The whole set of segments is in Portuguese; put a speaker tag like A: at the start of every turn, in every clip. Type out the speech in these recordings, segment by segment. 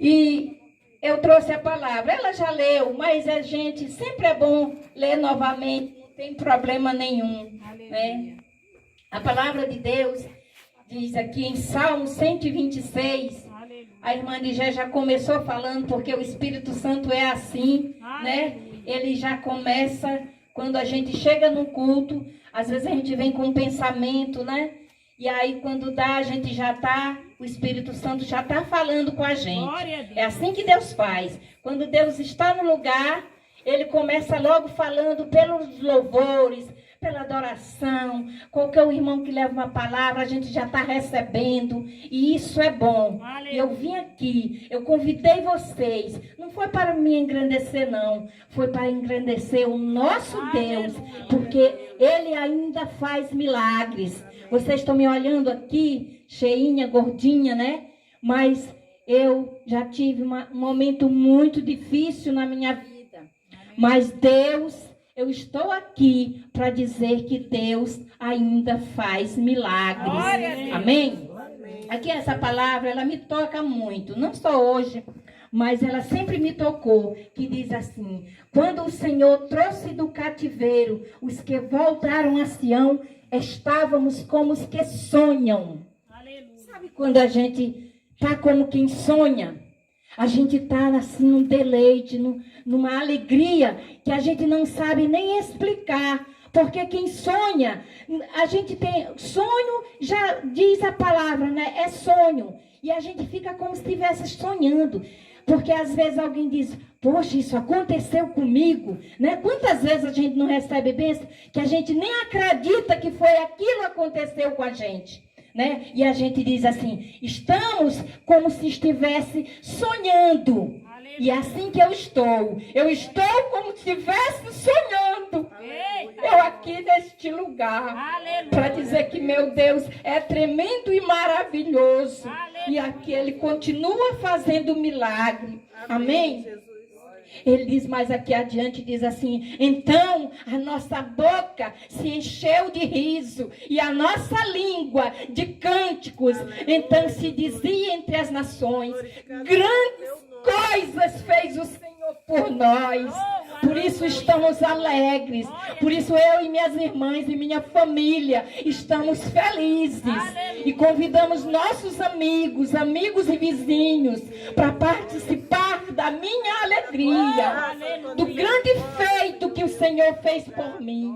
A: E eu trouxe a palavra. Ela já leu, mas a gente sempre é bom ler novamente, não tem problema nenhum. Né? A palavra de Deus diz aqui em Salmo 126, a irmã Ligé já começou falando, porque o Espírito Santo é assim, né? Ele já começa, quando a gente chega no culto, às vezes a gente vem com um pensamento, né? E aí quando dá, a gente já está, o Espírito Santo já está falando com a gente. É assim que Deus faz. Quando Deus está no lugar, Ele começa logo falando pelos louvores, pela adoração. Qualquer irmão que leva uma palavra, a gente já está recebendo. E isso é bom. E eu vim aqui, eu convidei vocês. Não foi para me engrandecer, não. Foi para engrandecer o nosso Deus. Porque Ele ainda faz milagres. Vocês estão me olhando aqui, cheinha, gordinha, né? Mas eu já tive um momento muito difícil na minha vida. Mas Deus, eu estou aqui para dizer que Deus ainda faz milagres. Amém? Aqui essa palavra, ela me toca muito. Não só hoje, mas ela sempre me tocou. Que diz assim: quando o Senhor trouxe do cativeiro os que voltaram a Sião, estávamos como os que sonham. Sabe quando a gente está como quem sonha? A gente está assim num deleite, numa alegria que a gente não sabe nem explicar. Porque quem sonha, a gente tem sonho, já diz a palavra, né? É sonho. E a gente fica como se estivesse sonhando. Porque às vezes alguém diz: poxa, isso aconteceu comigo, né? Quantas vezes a gente não recebe bênção que a gente nem acredita que foi aquilo que aconteceu com a gente, né? E a gente diz assim: estamos como se estivesse sonhando. E é assim que eu estou como se estivesse sonhando. Eu aqui neste lugar, para dizer que meu Deus é tremendo e maravilhoso. E aqui Ele continua fazendo milagre. Amém? Ele diz mais aqui adiante, diz assim: então a nossa boca se encheu de riso e a nossa língua de cânticos. Então se dizia entre as nações: grandes coisas fez o Senhor por nós. Por isso estamos alegres. Por isso eu e minhas irmãs e minha família estamos felizes. E convidamos nossos amigos e vizinhos para participar da minha alegria, do grande feito que o Senhor fez por mim.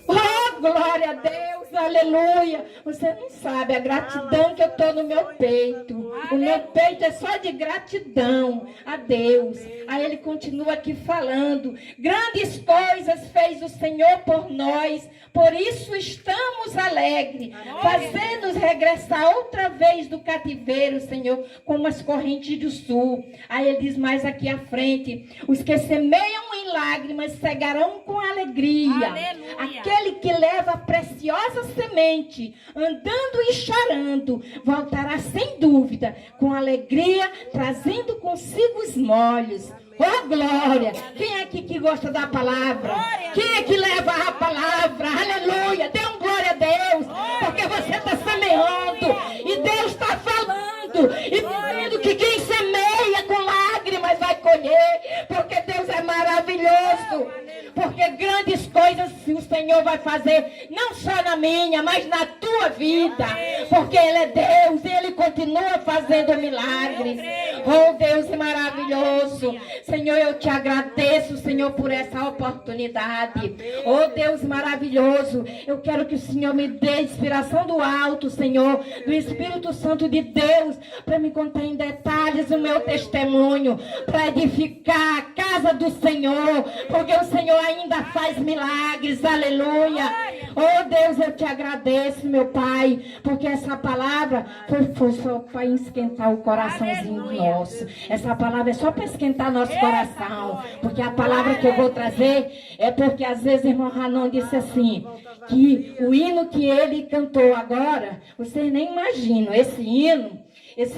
A: Oh, glória a Deus, aleluia. Você não sabe a gratidão que eu estou no meu peito. O meu peito é só de gratidão a Deus. Aí ele continua aqui falando: grandes coisas fez o Senhor por nós, por isso estamos alegres, fazendo-nos regressar outra vez do cativeiro, Senhor, como as correntes do sul. Aí ele diz mais aqui à frente: os que semeiam em lágrimas cegarão com alegria. Aleluia. Aquele que leva a preciosa semente, andando e chorando, voltará sem dúvida, com alegria, trazendo consigo os molhos. Oh, glória! Quem é aqui que gosta da palavra? Quem é que leva a palavra? Aleluia! Dê um glória a Deus, porque você está semeando e Deus está falando e dizendo que quem semeia com lágrimas vai colher, porque Deus é maravilhoso. Porque grandes coisas o Senhor vai fazer, não só na minha, mas na tua vida. Porque Ele é Deus e Ele continua fazendo milagres. Oh, Deus maravilhoso. Senhor, eu te agradeço, Senhor, por essa oportunidade. Oh, Deus maravilhoso. Eu quero que o Senhor me dê inspiração do alto, Senhor, do Espírito Santo de Deus, para me contar em detalhes o meu testemunho, para edificar a casa do Senhor, porque o Senhor ainda faz milagres, aleluia. Oh Deus, eu te agradeço, meu Pai, porque essa palavra foi só para esquentar o coraçãozinho nosso. Essa palavra é só para esquentar nosso coração, porque a palavra que eu vou trazer é porque às vezes o irmão Ranon disse assim, que o hino que ele cantou agora, vocês nem imaginam, esse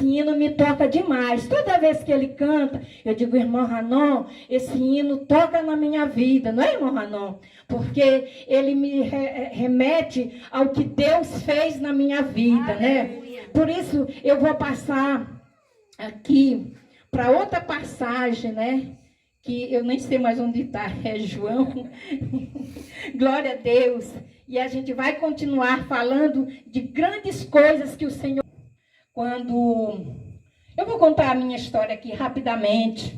A: hino me toca demais. Toda vez que ele canta, eu digo: irmão Ranon, esse hino toca na minha vida, não é, irmão Ranon? Porque ele me remete ao que Deus fez na minha vida, né? Por isso eu vou passar aqui para outra passagem, né? Que eu nem sei mais onde está, é João. Glória a Deus. E a gente vai continuar falando de grandes coisas que o Senhor... Quando... Eu vou contar a minha história aqui rapidamente,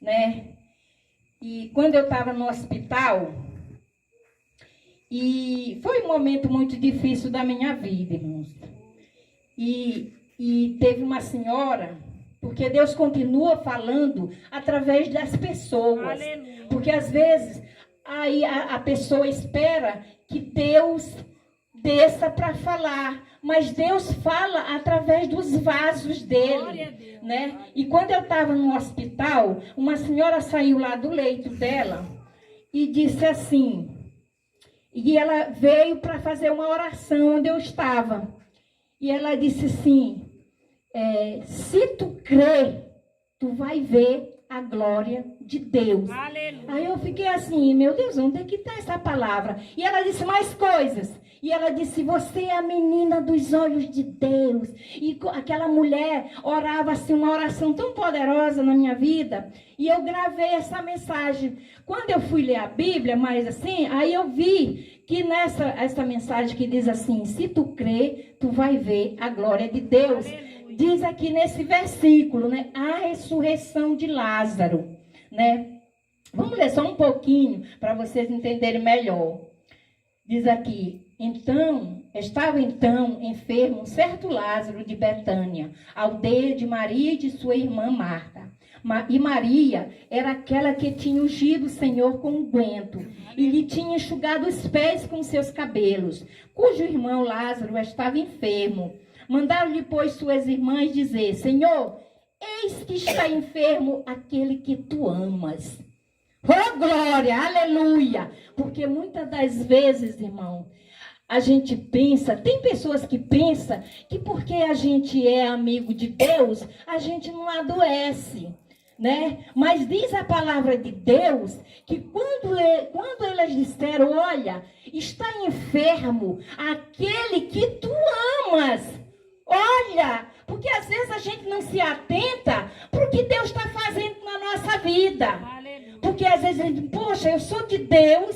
A: né? E quando eu estava no hospital, e foi um momento muito difícil da minha vida, irmãos. E teve uma senhora, porque Deus continua falando através das pessoas. Aleluia. Porque às vezes aí a pessoa espera que Deus desça para falar, mas Deus fala através dos vasos dele, né? E quando eu estava no hospital, uma senhora saiu lá do leito dela e disse assim, e ela veio para fazer uma oração onde eu estava, e ela disse assim, se tu crer, tu vai ver a glória de Deus. Aleluia. Aí eu fiquei assim, meu Deus, onde é que está essa palavra? E ela disse mais coisas. E ela disse, você é a menina dos olhos de Deus. E aquela mulher orava assim, uma oração tão poderosa na minha vida. E eu gravei essa mensagem. Quando eu fui ler a Bíblia, mas assim, aí eu vi que essa mensagem que diz assim, se tu crer, tu vai ver a glória de Deus. Aleluia. Diz aqui nesse versículo, né? A ressurreição de Lázaro, né? Vamos ler só um pouquinho para vocês entenderem melhor. Diz aqui, estava enfermo um certo Lázaro de Betânia, aldeia de Maria e de sua irmã Marta. E Maria era aquela que tinha ungido o Senhor com unguento e lhe tinha enxugado os pés com seus cabelos, cujo irmão Lázaro estava enfermo. Mandaram-lhe, pois, suas irmãs dizer, Senhor, eis que está enfermo aquele que tu amas. Oh, glória, aleluia! Porque muitas das vezes, irmão, a gente pensa, tem pessoas que pensam que porque a gente é amigo de Deus, a gente não adoece, né? Mas diz a palavra de Deus que quando elas disseram, olha, está enfermo aquele que tu amas. Olha, porque às vezes a gente não se atenta para o que Deus está fazendo na nossa vida. Aleluia. Porque às vezes a gente, poxa, eu sou de Deus.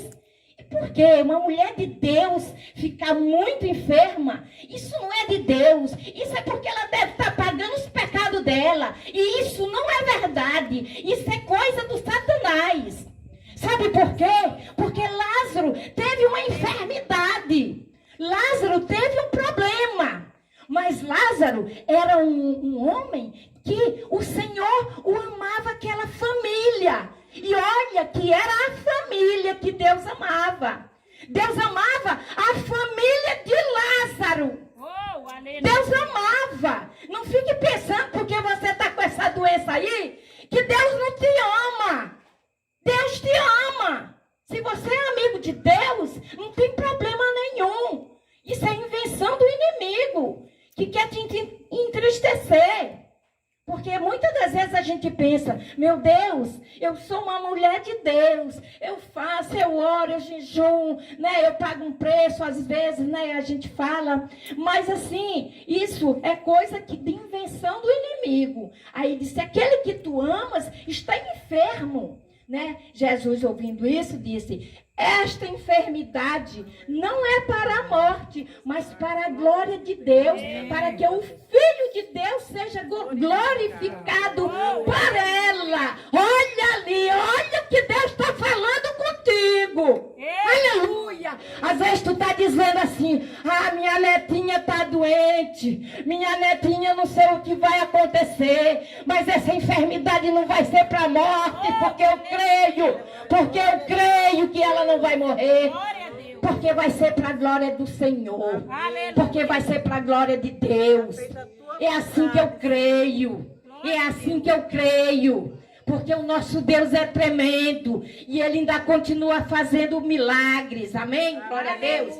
A: E por quê? Uma mulher de Deus ficar muito enferma, isso não é de Deus. Isso é porque ela deve estar pagando os pecados dela. E isso não é verdade. Isso é coisa do Satanás. Sabe por quê? Porque Lázaro teve uma enfermidade. Lázaro teve um problema. Mas Lázaro era um homem que o Senhor o amava, aquela família. E olha que era a família que Deus amava. Deus amava a família de Lázaro. Oh, Deus amava. Não fique pensando porque você está com essa doença aí, que Deus não te ama. Deus te ama. Se você é amigo de Deus, não tem problema nenhum. Isso é invenção do inimigo, que quer te entristecer. Porque muitas das vezes a gente pensa, meu Deus, eu sou uma mulher de Deus, eu faço, eu oro, eu jejum, né? Eu pago um preço, às vezes, né? A gente fala, mas assim, isso é coisa de invenção do inimigo. Aí disse, aquele que tu amas está enfermo, né? Jesus, ouvindo isso, disse, esta enfermidade não é para a morte, mas para a glória de Deus, para que o Filho de Deus seja glorificado por ela. Olha ali, olha o que Deus está falando contigo. Aleluia. Às vezes tu está dizendo assim, minha netinha está doente, minha netinha não sei o que vai acontecer, mas essa enfermidade não vai ser para a morte, porque eu creio que ela não vai morrer, porque vai ser para a glória do Senhor, porque vai ser para a glória de Deus. É assim que eu creio, porque o nosso Deus é tremendo e Ele ainda continua fazendo milagres, amém? Glória a Deus.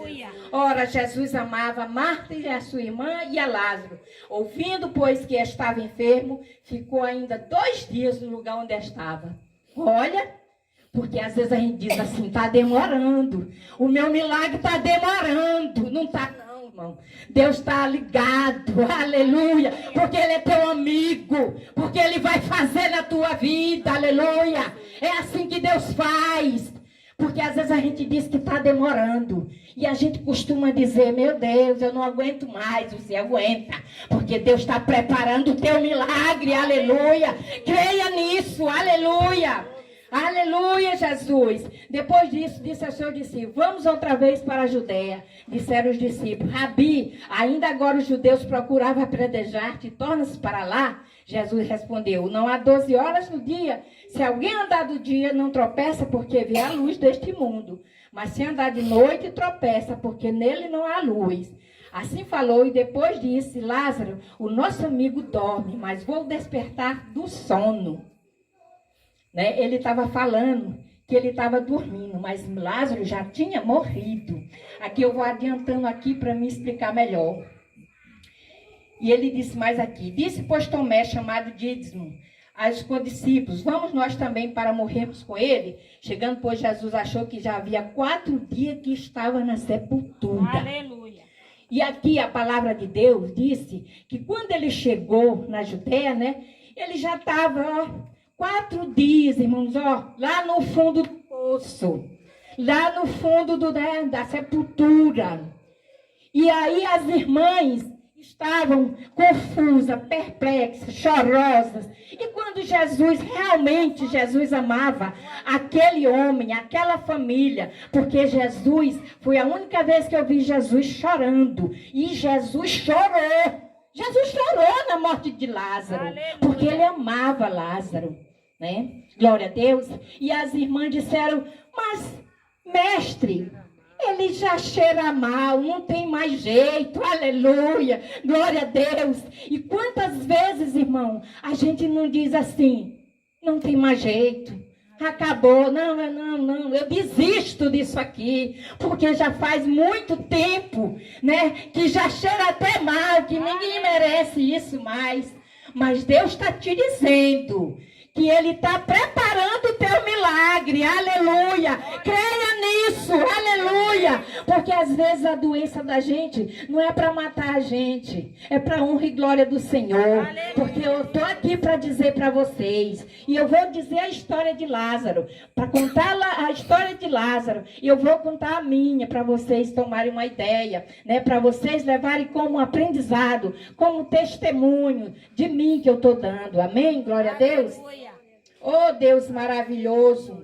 A: Ora, Jesus amava Marta e a sua irmã e a Lázaro. Ouvindo, pois, que estava enfermo, ficou ainda 2 dias no lugar onde estava. Olha, porque às vezes a gente diz assim, está demorando. O meu milagre está demorando. Não está não, irmão. Deus está ligado, aleluia, porque Ele é teu amigo, porque Ele vai fazer na tua vida, aleluia. É assim que Deus faz. Porque às vezes a gente diz que está demorando. E a gente costuma dizer, meu Deus, eu não aguento mais. Você aguenta. Porque Deus está preparando o teu milagre, aleluia. Creia nisso, aleluia. Aleluia, Jesus. Depois disso, disse ao seu discípulo, vamos outra vez para a Judeia. Disseram os discípulos, Rabi, ainda agora os judeus procuravam apedrejar-te, torna-se para lá. Jesus respondeu, não há 12 horas no dia. Se alguém andar do dia, não tropeça, porque vê a luz deste mundo. Mas se andar de noite, tropeça, porque nele não há luz. Assim falou, e depois disse, Lázaro, o nosso amigo dorme, mas vou despertar do sono. Né? Ele estava falando que ele estava dormindo, mas Lázaro já tinha morrido. Aqui eu vou adiantando aqui para me explicar melhor. E ele disse mais aqui, disse pois Tomé, chamado Dídimo, aos condiscípulos, vamos nós também para morrermos com ele? Chegando, pois, Jesus achou que já havia 4 dias que estava na sepultura.
B: Aleluia.
A: E aqui a palavra de Deus disse que quando ele chegou na Judéia, né, ele já estava, 4 dias, irmãos, lá no fundo do poço, lá no fundo da sepultura. E aí as irmãs estavam confusas, perplexas, chorosas. E quando Jesus amava aquele homem, aquela família, porque Jesus, foi a única vez que eu vi Jesus chorando. E Jesus chorou. Jesus chorou na morte de Lázaro. Aleluia. Porque ele amava Lázaro, né? Glória a Deus. E as irmãs disseram, mas, mestre, ele já cheira mal, não tem mais jeito, aleluia, glória a Deus. E quantas vezes, irmão, a gente não diz assim, não tem mais jeito, acabou, não, eu desisto disso aqui, porque já faz muito tempo, né, que já cheira até mal, que ninguém merece isso mais. Mas Deus está te dizendo que Ele está preparando o teu milagre, aleluia, creia nisso, aleluia, porque às vezes a doença da gente não é para matar a gente, é para honra e glória do Senhor, aleluia. Porque eu estou aqui para dizer para vocês, e eu vou dizer a história de Lázaro, para contar a história de Lázaro, e eu vou contar a minha, para vocês tomarem uma ideia, né, para vocês levarem como aprendizado, como testemunho de mim que eu estou dando, amém, glória a Deus. Oh, Deus maravilhoso.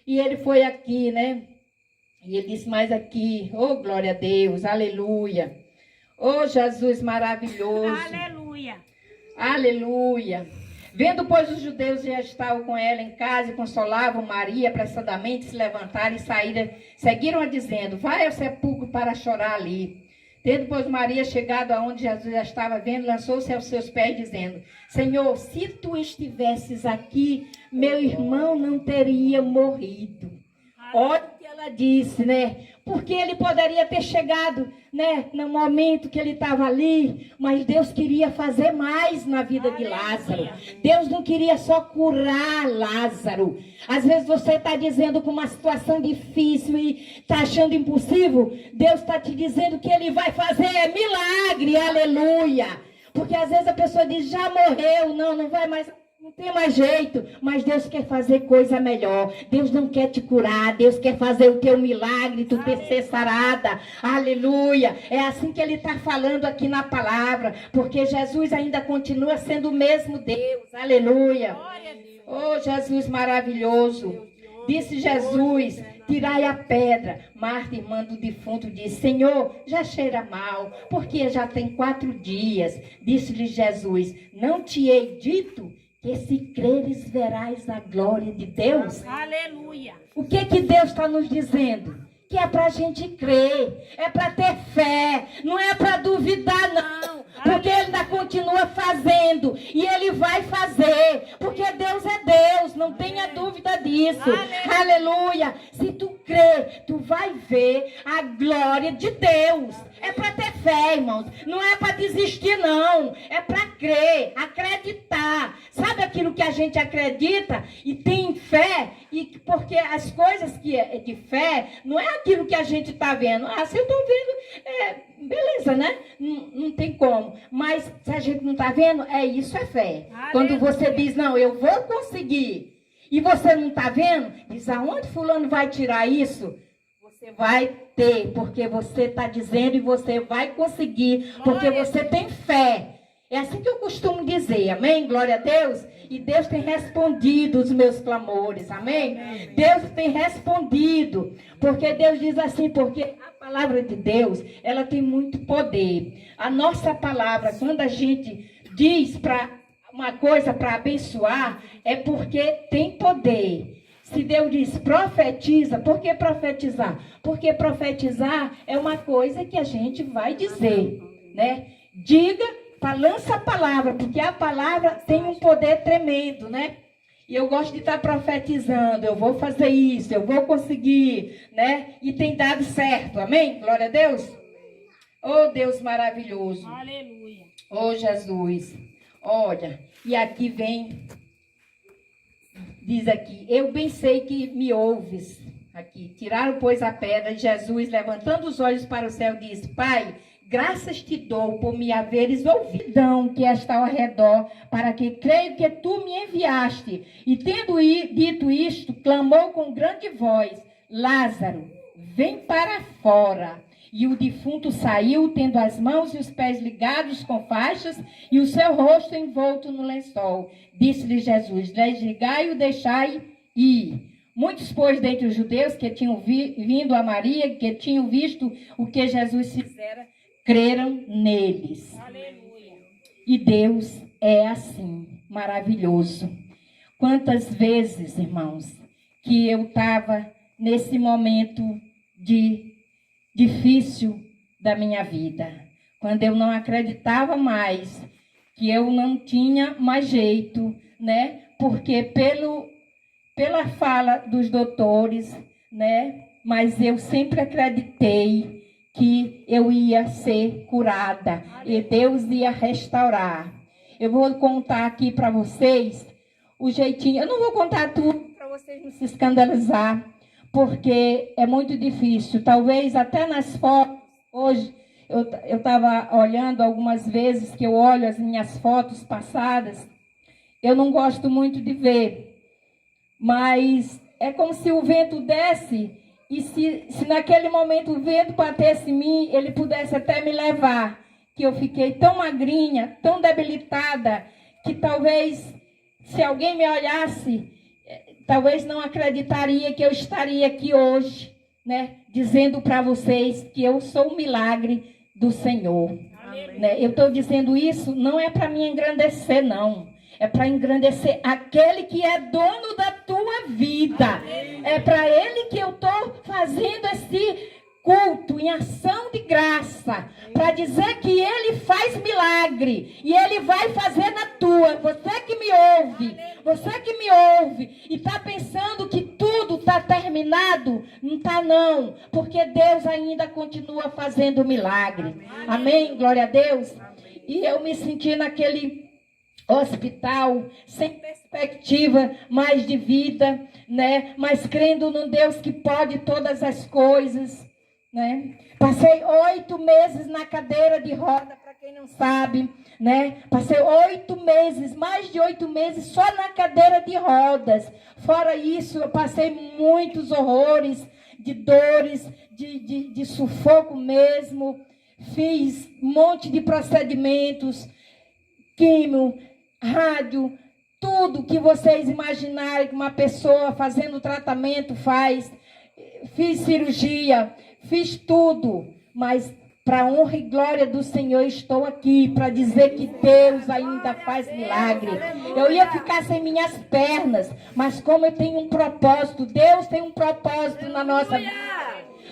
A: E ele foi aqui, né? E ele disse mais aqui. Oh, glória a Deus. Aleluia. Oh, Jesus maravilhoso.
B: Aleluia.
A: Aleluia. Vendo, pois, os judeus já estavam com ela em casa e consolavam Maria, apressadamente se levantaram e seguiram-a dizendo, vai ao sepulcro para chorar ali. Tendo, pois, Maria chegado aonde Jesus já estava vendo, lançou-se aos seus pés, dizendo, Senhor, se tu estivesses aqui, meu irmão não teria morrido. Olha o que ela disse, né? Porque ele poderia ter chegado, né, no momento que ele estava ali, mas Deus queria fazer mais na vida de Lázaro. Deus não queria só curar Lázaro. Às vezes você está dizendo com uma situação difícil e está achando impossível. Deus está te dizendo que Ele vai fazer milagre, aleluia. Porque às vezes a pessoa diz, já morreu, não vai mais... Não tem mais jeito, mas Deus quer fazer coisa melhor. Deus não quer te curar, Deus quer fazer o teu milagre, tu ter ser sarada. Aleluia. É assim que Ele está falando aqui na palavra, porque Jesus ainda continua sendo o mesmo Deus. Aleluia. Oh, Jesus maravilhoso. Disse Jesus, tirai a pedra. Marta, irmã do defunto, disse, Senhor, já cheira mal, porque já tem 4 dias. Disse-lhe Jesus, não te hei dito que se creres verás a glória de Deus?
B: Aleluia.
A: O que Deus está nos dizendo? Que é para a gente crer, é para ter fé, não é para duvidar não, porque Ele ainda continua fazendo, e Ele vai fazer, porque Deus é Deus, não tenha dúvida disso, aleluia. Se tu crer, tu vai ver a glória de Deus, é para ter fé, irmãos, não é para desistir não, é para crer, acreditar. Sabe aquilo que a gente acredita e tem fé, e porque as coisas que é de fé não é aquilo que a gente está vendo. Ah, se eu estou vendo, beleza, né? Não tem como. Mas se a gente não está vendo, isso é fé. Quando você diz, não, eu vou conseguir, e você não está vendo, diz, aonde fulano vai tirar isso? Você vai ter, porque você está dizendo, e você vai conseguir, porque você tem fé. É assim que eu costumo dizer, amém? Glória a Deus. E Deus tem respondido os meus clamores, amém? Deus tem respondido, porque Deus diz assim, porque a palavra de Deus, ela tem muito poder. A nossa palavra, quando a gente diz para uma coisa para abençoar, é porque tem poder. Se Deus diz profetiza, por que profetizar? Porque profetizar é uma coisa que a gente vai dizer, né? Diga, lança a palavra, porque a palavra tem um poder tremendo, né? E eu gosto de estar profetizando, eu vou fazer isso, eu vou conseguir, né? E tem dado certo, amém? Glória a Deus. Oh, Deus maravilhoso.
B: Aleluia.
A: Oh, Jesus. Olha, e aqui vem, diz aqui, eu bem sei que me ouves. Aqui, tiraram, pois, a pedra. Jesus, levantando os olhos para o céu, disse, Pai, graças te dou por me haveres ouvidão que está ao redor, para que creio que tu me enviaste. E tendo dito isto, clamou com grande voz, Lázaro, vem para fora. E o defunto saiu, tendo as mãos e os pés ligados com faixas, e o seu rosto envolto no lençol. Disse-lhe Jesus, desligai e o deixai ir. Muitos, pois, dentre os judeus que tinham vindo a Maria, que tinham visto o que Jesus fizera, creram neles.
B: Aleluia.
A: E Deus é assim, maravilhoso. Quantas vezes, irmãos, que eu estava nesse momento difícil da minha vida, quando eu não acreditava mais, que eu não tinha mais jeito, né? Porque pela fala dos doutores, né? Mas eu sempre acreditei que eu ia ser curada e Deus ia restaurar. Eu vou contar aqui para vocês o jeitinho. Eu não vou contar tudo para vocês não se escandalizar, porque é muito difícil. Talvez até nas fotos, hoje eu estava olhando algumas vezes que eu olho as minhas fotos passadas, eu não gosto muito de ver, mas é como se o vento desse. E se naquele momento o vento batesse em mim, ele pudesse até me levar. Que eu fiquei tão magrinha, tão debilitada, que talvez, se alguém me olhasse, talvez não acreditaria que eu estaria aqui hoje, né? Dizendo para vocês que eu sou um milagre do Senhor. Né? Eu estou dizendo isso, não é para me engrandecer, não. É para engrandecer aquele que é dono da tua vida. É para ele que eu estou fazendo esse culto em ação de graça. Para dizer que ele faz milagre. E ele vai fazer na tua. Você que me ouve. Você que me ouve. E está pensando que tudo está terminado. Não está não. Porque Deus ainda continua fazendo milagre. Amém? Glória a Deus. E eu me senti naquele hospital, sem perspectiva mais de vida, né? Mas crendo num Deus que pode todas as coisas, né? Passei 8 meses na cadeira de roda, para quem não sabe, né? Passei 8 meses, mais de 8 meses só na cadeira de rodas. Fora isso, eu passei muitos horrores, de dores, de sufoco mesmo. Fiz um monte de procedimentos, químio, rádio, tudo que vocês imaginarem que uma pessoa fazendo tratamento faz. Fiz cirurgia, fiz tudo, mas para a honra e glória do Senhor estou aqui para dizer que Deus ainda faz milagre. Eu ia ficar sem minhas pernas, mas como eu tenho um propósito, Deus tem um propósito na nossa vida.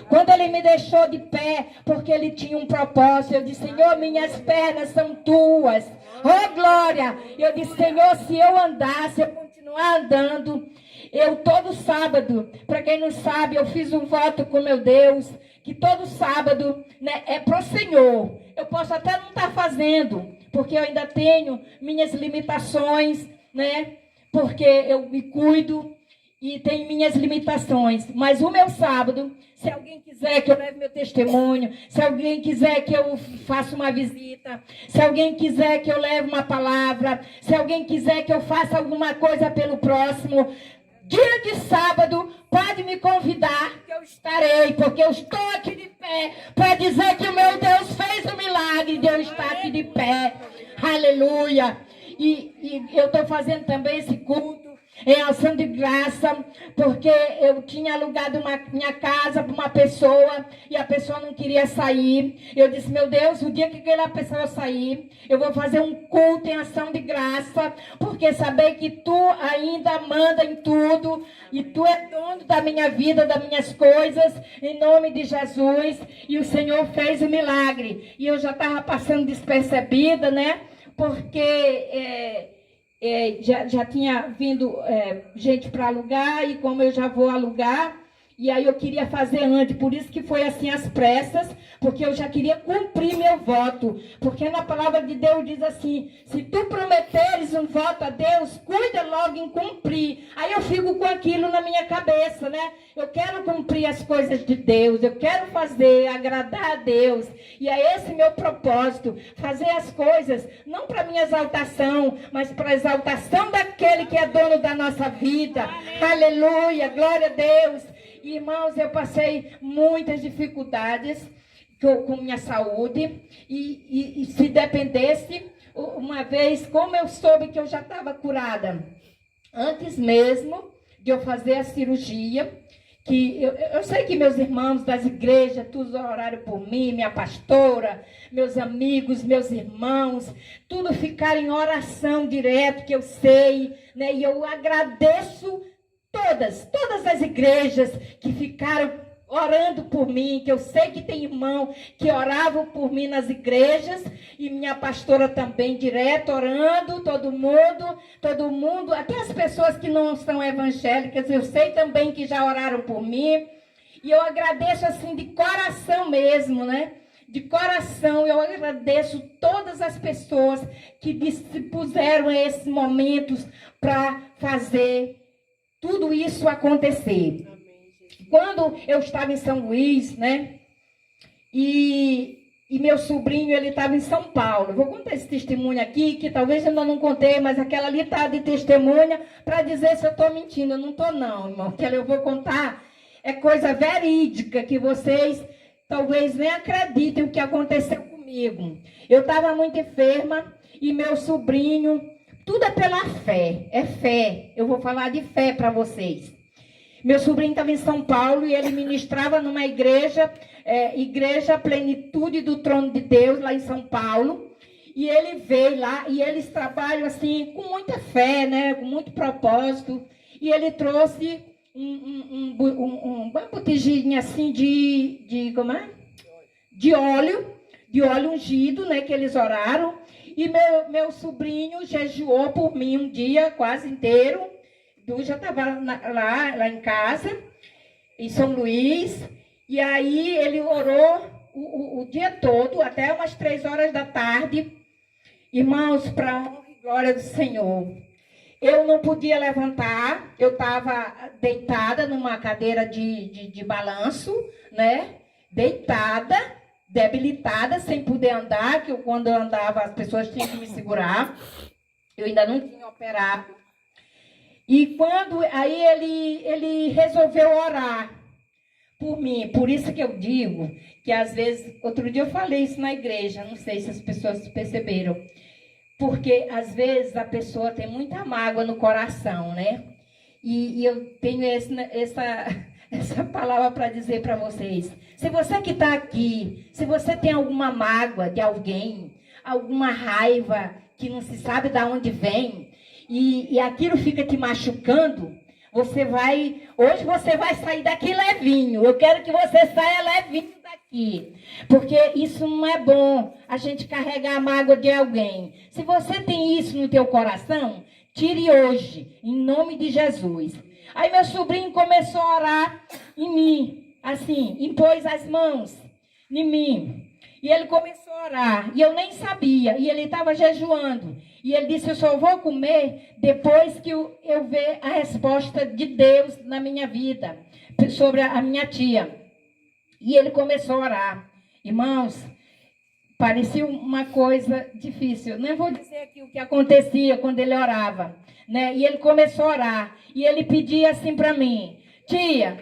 A: Quando ele me deixou de pé, porque ele tinha um propósito, eu disse, Senhor, minhas pernas são tuas. Oh, glória! Eu disse, Senhor, se eu andar, se eu continuar andando, eu todo sábado, para quem não sabe, eu fiz um voto com meu Deus, que todo sábado, né, é para o Senhor. Eu posso até não estar fazendo, porque eu ainda tenho minhas limitações, né? Porque eu me cuido e tenho minhas limitações. Mas o meu sábado, se alguém quiser que eu leve meu testemunho, se alguém quiser que eu faça uma visita, se alguém quiser que eu leve uma palavra, se alguém quiser que eu faça alguma coisa pelo próximo, dia de sábado, pode me convidar, que eu estarei, porque eu estou aqui de pé, para dizer que o meu Deus fez um milagre de eu estar aqui de pé. Aleluia! E eu estou fazendo também esse culto em ação de graça, porque eu tinha alugado minha casa para uma pessoa e a pessoa não queria sair. Eu disse, meu Deus, o dia que aquela pessoa sair, eu vou fazer um culto em ação de graça, porque saber que tu ainda manda em tudo e tu é dono da minha vida, das minhas coisas, em nome de Jesus. E o Senhor fez o milagre. E eu já estava passando despercebida, né? Porque já tinha vindo gente para alugar, e como eu já vou alugar, e aí eu queria fazer antes, por isso que foi assim às pressas, porque eu já queria cumprir meu voto, porque na palavra de Deus diz assim, se tu prometeres um voto a Deus, cuida logo em cumprir. Aí eu fico com aquilo na minha cabeça, né? Eu quero cumprir as coisas de Deus, eu quero fazer, agradar a Deus, e é esse meu propósito, fazer as coisas, não para minha exaltação, mas para a exaltação daquele que é dono da nossa vida. Aleluia, glória a Deus. Irmãos, eu passei muitas dificuldades com minha saúde, e se dependesse, uma vez, como eu soube que eu já estava curada, antes mesmo de eu fazer a cirurgia, que eu sei que meus irmãos das igrejas, todos oraram por mim, minha pastora, meus amigos, meus irmãos, tudo ficaram em oração direto, que eu sei, né? E eu agradeço todas as igrejas que ficaram orando por mim, que eu sei que tem irmão que oravam por mim nas igrejas, e minha pastora também direto orando, todo mundo, até as pessoas que não são evangélicas, eu sei também que já oraram por mim, e eu agradeço assim de coração mesmo, né? De coração, eu agradeço todas as pessoas que dispuseram esses momentos para fazer tudo isso acontecer. Quando eu estava em São Luís, né? E meu sobrinho, ele estava em São Paulo. Vou contar esse testemunho aqui, que talvez eu ainda não contei, mas aquela ali está de testemunha para dizer se eu estou mentindo. Eu não estou não, irmão. Que eu vou contar é coisa verídica, que vocês talvez nem acreditem o que aconteceu comigo. Eu estava muito enferma e meu sobrinho, tudo é pela fé, é fé. Eu vou falar de fé para vocês. Meu sobrinho estava em São Paulo e ele ministrava numa igreja, Igreja Plenitude do Trono de Deus, lá em São Paulo. E ele veio lá e eles trabalham assim, com muita fé, né, com muito propósito. E ele trouxe uma botijinha assim como é? De óleo ungido, né, que eles oraram. E meu sobrinho jejuou por mim um dia quase inteiro. Eu já estava lá em casa, em São Luís, e aí ele orou o dia todo, até umas 3 horas da tarde, irmãos, para a honra e glória do Senhor. Eu não podia levantar, eu estava deitada numa cadeira de balanço, né? Deitada, debilitada, sem poder andar, que quando eu andava as pessoas tinham que me segurar, eu ainda não tinha operado. E aí ele resolveu orar por mim. Por isso que eu digo que às vezes, outro dia eu falei isso na igreja, não sei se as pessoas perceberam, porque às vezes a pessoa tem muita mágoa no coração, né? E eu tenho essa palavra para dizer para vocês. Se você que está aqui, se você tem alguma mágoa de alguém, alguma raiva que não se sabe de onde vem, e aquilo fica te machucando, hoje você vai sair daqui levinho. Eu quero que você saia levinho daqui, porque isso não é bom, a gente carregar a mágoa de alguém. Se você tem isso no teu coração, tire hoje, em nome de Jesus. Aí meu sobrinho começou a orar em mim, assim, impôs as mãos em mim. E ele começou a orar, e eu nem sabia, e ele estava jejuando. E ele disse, eu só vou comer depois que eu ver a resposta de Deus na minha vida, sobre a minha tia. E ele começou a orar. Irmãos, parecia uma coisa difícil. Não vou dizer aqui o que acontecia quando ele orava, né? E ele começou a orar, e ele pedia assim para mim, tia,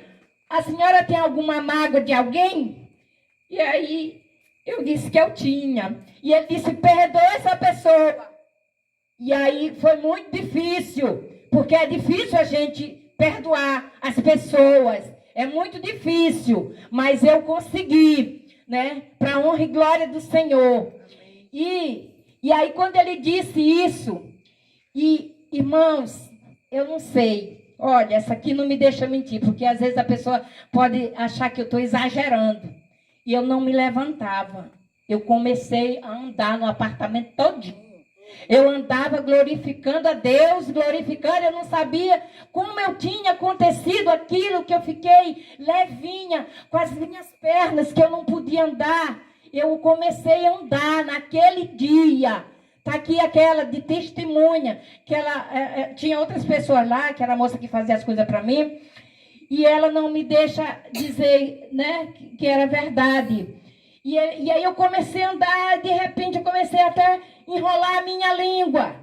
A: a senhora tem alguma mágoa de alguém? E aí eu disse que eu tinha. E ele disse, perdoa essa pessoa. E aí foi muito difícil, porque é difícil a gente perdoar as pessoas. É muito difícil, mas eu consegui, né? Para a honra e glória do Senhor. E aí quando ele disse isso, e irmãos, eu não sei. Olha, essa aqui não me deixa mentir, porque às vezes a pessoa pode achar que eu estou exagerando. E eu não me levantava. Eu comecei a andar no apartamento todinho. Eu andava glorificando a Deus, glorificando. Eu não sabia como eu tinha acontecido aquilo, que eu fiquei levinha, com as minhas pernas, que eu não podia andar. Eu comecei a andar naquele dia. Está aqui aquela de testemunha, que ela tinha outras pessoas lá, que era a moça que fazia as coisas para mim, e ela não me deixa dizer, né, que era verdade. E aí eu comecei a andar, de repente eu comecei até a enrolar a minha língua.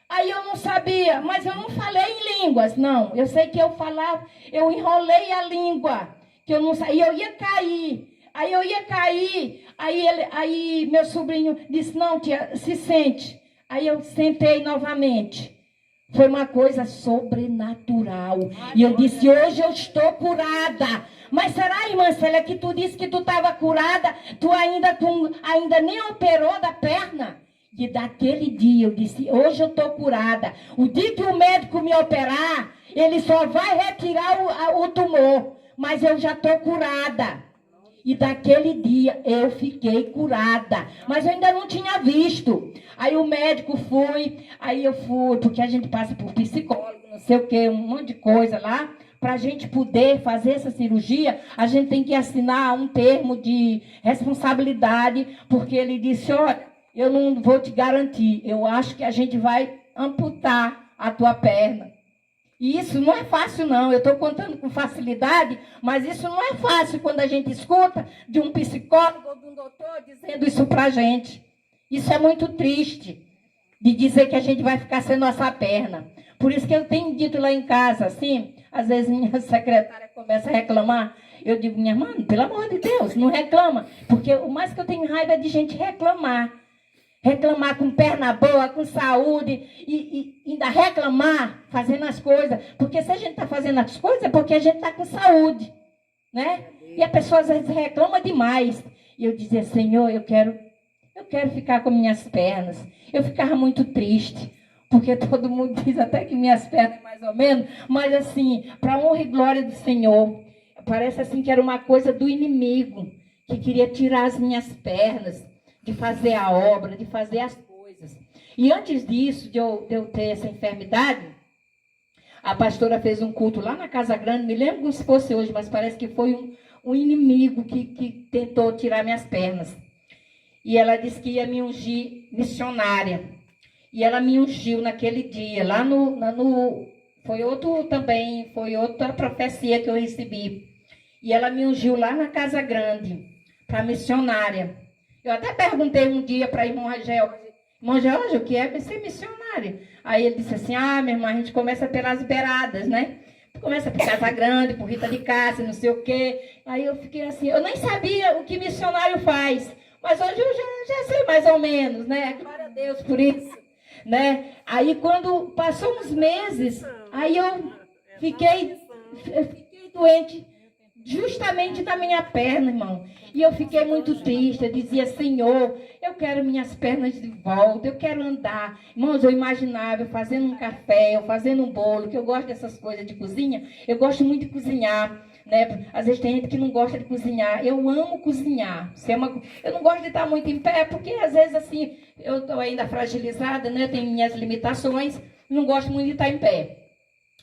A: Aí eu não sabia, mas eu não falei em línguas, não. Eu sei que eu falava, eu enrolei a língua, que eu não sabia, eu ia cair. Aí eu ia cair, aí meu sobrinho disse, não, tia, se sente. Aí eu sentei novamente. Foi uma coisa sobrenatural. E eu disse, hoje eu estou curada. Mas será, irmã Célia, que tu disse que tu estava curada? Tu ainda nem operou da perna? E daquele dia eu disse, hoje eu estou curada. O dia que o médico me operar, ele só vai retirar o tumor. Mas eu já estou curada. E daquele dia eu fiquei curada. Mas eu ainda não tinha visto. Aí o médico aí eu fui, porque a gente passa por psicólogo, não sei o que, um monte de coisa lá. Para a gente poder fazer essa cirurgia, a gente tem que assinar um termo de responsabilidade, porque ele disse, olha, eu não vou te garantir, eu acho que a gente vai amputar a tua perna. E isso não é fácil, não. Eu estou contando com facilidade, mas isso não é fácil quando a gente escuta de um psicólogo ou de um doutor dizendo isso para a gente. Isso é muito triste, de dizer que a gente vai ficar sem nossa perna. Por isso que eu tenho dito lá em casa, assim, às vezes minha secretária começa a reclamar, eu digo, minha irmã, pelo amor de Deus, não reclama, porque o mais que eu tenho raiva é de gente reclamar. Reclamar com perna boa, com saúde, e ainda reclamar fazendo as coisas. Porque se a gente está fazendo as coisas, é porque a gente está com saúde, né? E a pessoa às vezes reclama demais. E eu dizia, Senhor, eu quero ficar com minhas pernas. Eu ficava muito triste, porque todo mundo diz até que minhas pernas é mais ou menos, mas assim, para a honra e glória do Senhor, parece assim que era uma coisa do inimigo, que queria tirar as minhas pernas, de fazer a obra, de fazer as coisas. E antes disso, de eu ter essa enfermidade, a pastora fez um culto lá na Casa Grande, me lembro como se fosse hoje, mas parece que foi um inimigo que tentou tirar minhas pernas. E ela disse que ia me ungir missionária. E ela me ungiu naquele dia, lá foi outra profecia que eu recebi. E ela me ungiu lá na Casa Grande, para missionária. Eu até perguntei um dia para irmão George, o que é ser missionário? Aí ele disse assim, minha irmã, a gente começa pelas beiradas, né? Começa por Casa Grande, por Rita de Cássia, não sei o quê. Aí eu fiquei assim, eu nem sabia o que missionário faz, mas hoje eu já sei mais ou menos, né? Glória a Deus por isso, né? Aí quando passou uns meses, aí eu fiquei doente, justamente da minha perna, irmão. E eu fiquei muito triste, eu dizia, Senhor, eu quero minhas pernas de volta, eu quero andar. Irmãos, eu imaginava eu fazendo um café, eu fazendo um bolo, que eu gosto dessas coisas de cozinha, eu gosto muito de cozinhar, né? Às vezes tem gente que não gosta de cozinhar, eu amo cozinhar. Eu não gosto de estar muito em pé, porque às vezes assim, eu estou ainda fragilizada, né? Tenho minhas limitações, não gosto muito de estar em pé.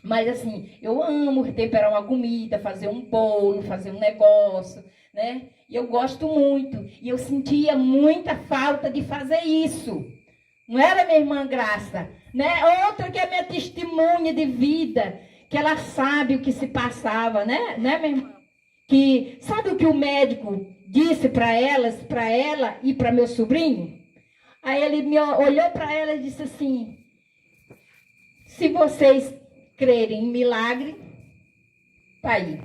A: Mas assim, eu amo temperar uma comida, fazer um bolo, fazer um negócio, né? E eu gosto muito. E eu sentia muita falta de fazer isso. Não era minha irmã Graça, né? Outra que é minha testemunha de vida, que ela sabe o que se passava, né, minha irmã? Que sabe o que o médico disse para ela e para meu sobrinho? Aí ele me olhou para ela e disse assim: se vocês crerem em milagre, tá aí.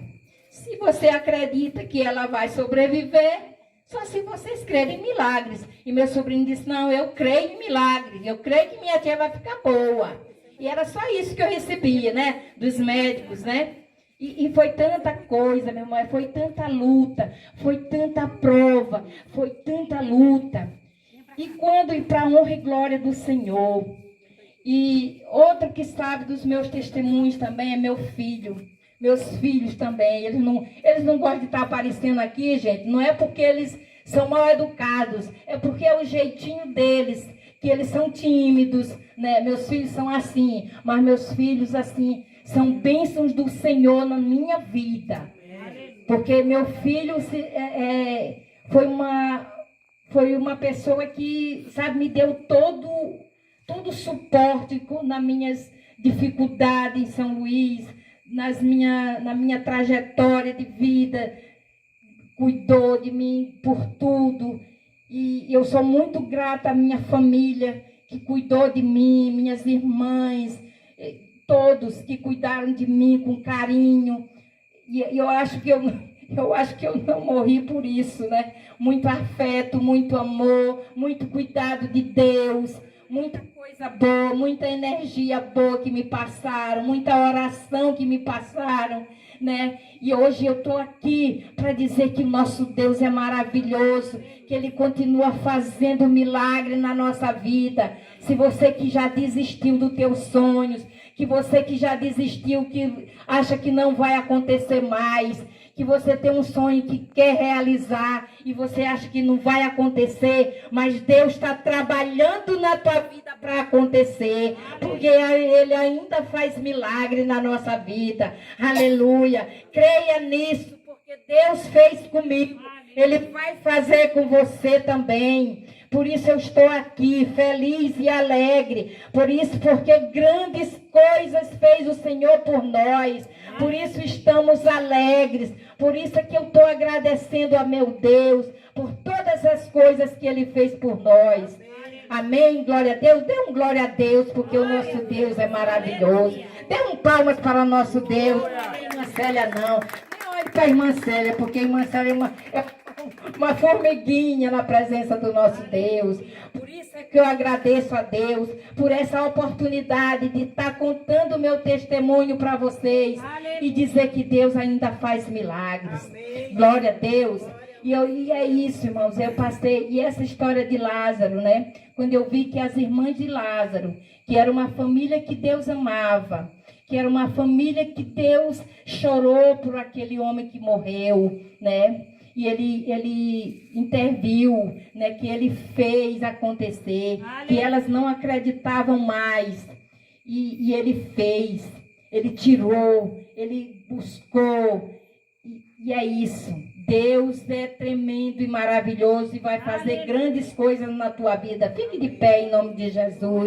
A: Se você acredita que ela vai sobreviver, só se vocês crerem em milagres. E meu sobrinho disse: não, eu creio em milagres, eu creio que minha tia vai ficar boa. E era só isso que eu recebia, né, dos médicos, né? E foi tanta coisa, meu irmão, foi tanta luta, foi tanta prova, foi tanta luta. E quando ir para a honra e glória do Senhor. E outra que sabe dos meus testemunhos também é meu filho. Meus filhos também, eles não gostam de estar aparecendo aqui, gente. Não é porque eles são mal educados, é porque é o jeitinho deles, que eles são tímidos, né? Meus filhos são assim, mas meus filhos, assim, são bênçãos do Senhor na minha vida. Porque meu filho foi uma pessoa que, sabe, me deu todo o suporte nas minhas dificuldades em São Luís, na minha trajetória de vida, cuidou de mim por tudo. E eu sou muito grata à minha família, que cuidou de mim, minhas irmãs, todos que cuidaram de mim com carinho. E eu acho que eu não morri por isso, né? Muito afeto, muito amor, muito cuidado de Deus, muita coisa boa, muita energia boa que me passaram, muita oração que me passaram, né? E hoje eu estou aqui para dizer que o nosso Deus é maravilhoso, que Ele continua fazendo milagre na nossa vida. Se você que já desistiu dos teus sonhos, que você que já desistiu, que acha que não vai acontecer mais, que você tem um sonho que quer realizar e você acha que não vai acontecer, mas Deus está trabalhando na tua vida para acontecer, porque Ele ainda faz milagre na nossa vida. Aleluia. Creia nisso, porque Deus fez comigo. Ele vai fazer com você também. Por isso eu estou aqui, feliz e alegre. Por isso, porque grandes coisas fez o Senhor por nós. Por isso estamos alegres. Por isso é que eu estou agradecendo a meu Deus por todas as coisas que Ele fez por nós. Amém? Glória a Deus. Dê um glória a Deus, porque o nosso Deus é maravilhoso. Dê um palmas para o nosso Deus. Não é irmã Célia, não. Não olhe para a irmã Célia, porque a irmã Célia é uma formiguinha na presença do nosso Deus. Por isso é que eu agradeço a Deus por essa oportunidade de estar contando o meu testemunho para vocês. Aleluia. E dizer que Deus ainda faz milagres. Amém. Glória a Deus. E é isso, irmãos, eu passei, e essa história de Lázaro, né? Quando eu vi que as irmãs de Lázaro, que era uma família que Deus amava, que era uma família que Deus chorou por aquele homem que morreu, né? E ele interviu, né? Que ele fez acontecer, que elas não acreditavam mais, e ele fez, ele tirou, ele buscou, e é isso. Deus é tremendo e maravilhoso e vai fazer grandes coisas na tua vida. Fique de pé em nome de Jesus.